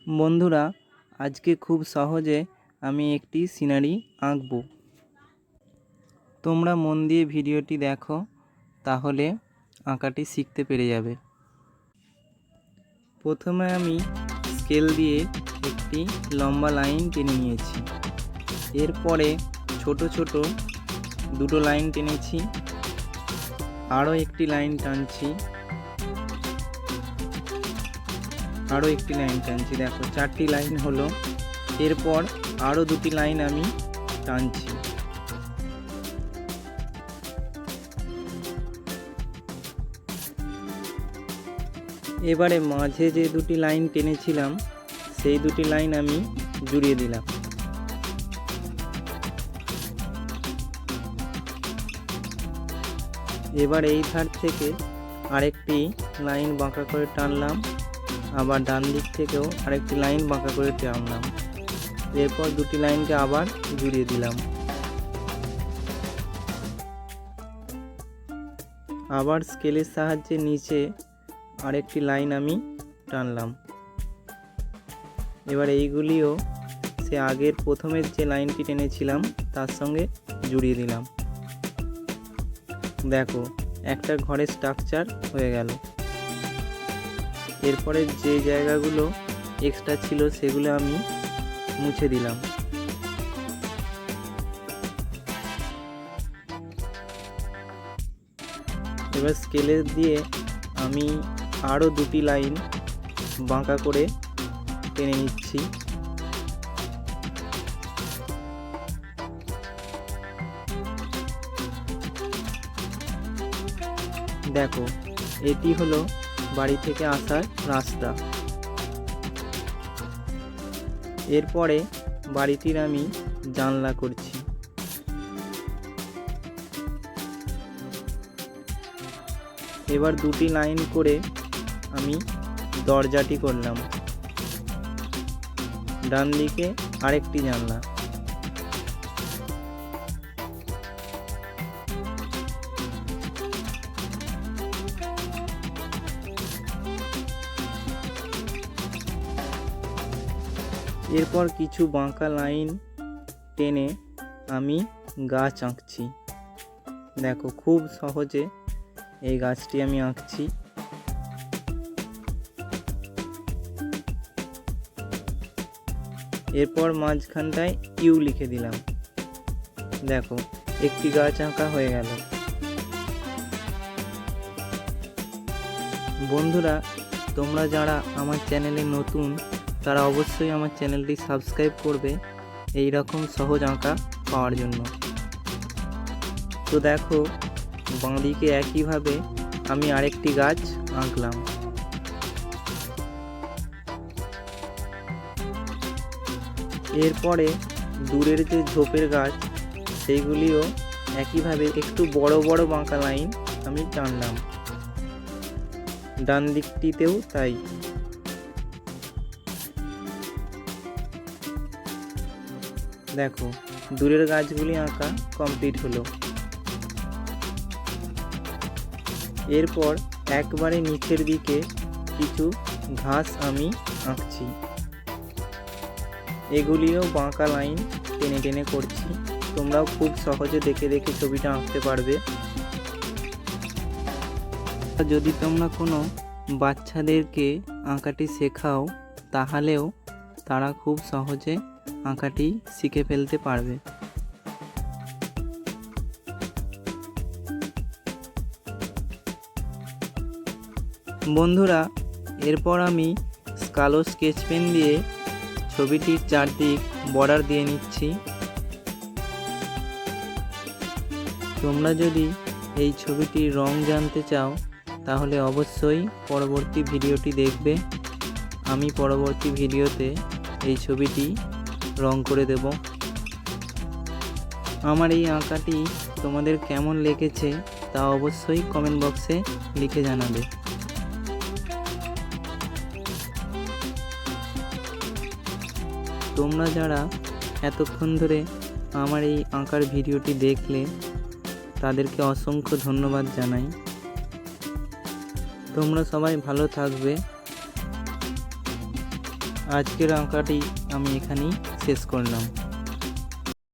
বন্ধুরা, আজকে খুব সহজে আমি একটি সিনারি আঁকব। তোমরা মন দিয়ে ভিডিওটি দেখো, তাহলে আঁকাটি শিখতে পেরে যাবে। প্রথমে আমি স্কেল দিয়ে একটি লম্বা লাইন টেনে নিয়েছি। এরপরে ছোট ছোট দুটো লাইন টেনেছি, আরও একটি লাইন টানছি, আরও একটি লাইন টানছি। দেখো, 4টি লাইন হলো। এরপর আরও 2টি লাইন আমি টানছি। এবারে মাঝে যে 2টি লাইন টেনেছিলাম, সেই 2টি লাইন আমি জুড়িয়ে দিলাম। এবার এই ধার থেকে আরেকটি লাইন বাঁকা করে টানলাম, আবার ডান দিক থেকেও আরেকটি লাইন বাঁকা করে টানলাম। এরপর 2টি লাইনকে আবার জুড়িয়ে দিলাম। আবার স্কেলের সাহায্যে নিচে আরেকটি লাইন আমি টানলাম। এবার এইগুলিও সে আগের প্রথমের যে লাইনটি টেনেছিলাম তার সঙ্গে জুড়িয়ে দিলাম। দেখো, একটা ঘরের স্ট্রাকচার হয়ে গেল। এরপরে যে জায়গাগুলো এক্সট্রা ছিল সেগুলো আমি মুছে দিলাম। এবার স্কেলের দিয়ে আমি আরও 2টি লাইন বাঁকা করে টেনে নিচ্ছি। দেখো, এটি হলো বাড়ি থেকে আসার রাস্তা। এরপরে বাড়িটির আমি জানলা করছি। এবার 2টি লাইন করে আমি দরজাটি করলাম। ডান দিকে আরেকটি জানলা। এরপর কিছু বাঁকা লাইন টেনে আমি গাছ আঁকছি। দেখো, খুব সহজে এই গাছটি আমি আঁকছি। এরপর মাঝখানটায় ইউ লিখে দিলাম। দেখো, একটি গাছ আঁকা হয়ে গেল। বন্ধুরা, তোমরা যারা আমার চ্যানেলে নতুন, তারা অবশ্যই আমার চ্যানেলটি সাবস্ক্রাইব করবে এই রকম সহজ আঁকা পাওয়ার জন্য। তো দেখো, বাঁদিকে একইভাবে আমি আরেকটি গাছ আঁকলাম। এরপরে দূরের যে ঝোপের গাছ, সেইগুলিও একইভাবে একটু বড় বড় বাঁকা লাইন আমি টানলাম। ডান দিকটিতেও তাই। দেখো, দূরের গাছগুলি আঁকা কমপ্লিট হলো। এরপর একবারে নিচের দিকে কিছু ঘাস আমি আঁকছি। এগুলিও বাঁকা লাইন টেনে টেনে করছি। তোমরাও খুব সহজে দেখে দেখে ছবিটা আঁকতে পারবে। যদি তোমরা কোনো বাচ্চাদেরকে আঁকাটি শেখাও, তাহলেও তারা খুব সহজে আঁকাটি শিখে ফেলতে পারবে। বন্ধুরা, এরপর আমি কালো স্কেচ পেন দিয়ে ছবিটির চারদিক বর্ডার দিয়ে নিচ্ছি। তোমরা যদি এই ছবিটির রং জানতে চাও, তাহলে অবশ্যই পরবর্তী ভিডিওটি দেখবে। আমি পরবর্তী ভিডিওতে এই ছবিটি রং করে দেব। আমার এই আঁকাটি তোমাদের কেমন লেগেছে তা অবশ্যই কমেন্ট বক্সে লিখে জানাবে। তোমরা যারা এতক্ষণ ধরে আমার এই আঁকার ভিডিওটি দেখলে, তাদেরকে অসংখ্য ধন্যবাদ জানাই। তোমরা সবাই ভালো থাকবে। আজকের আঁকাটি আমি এখানেই শেষ করলাম।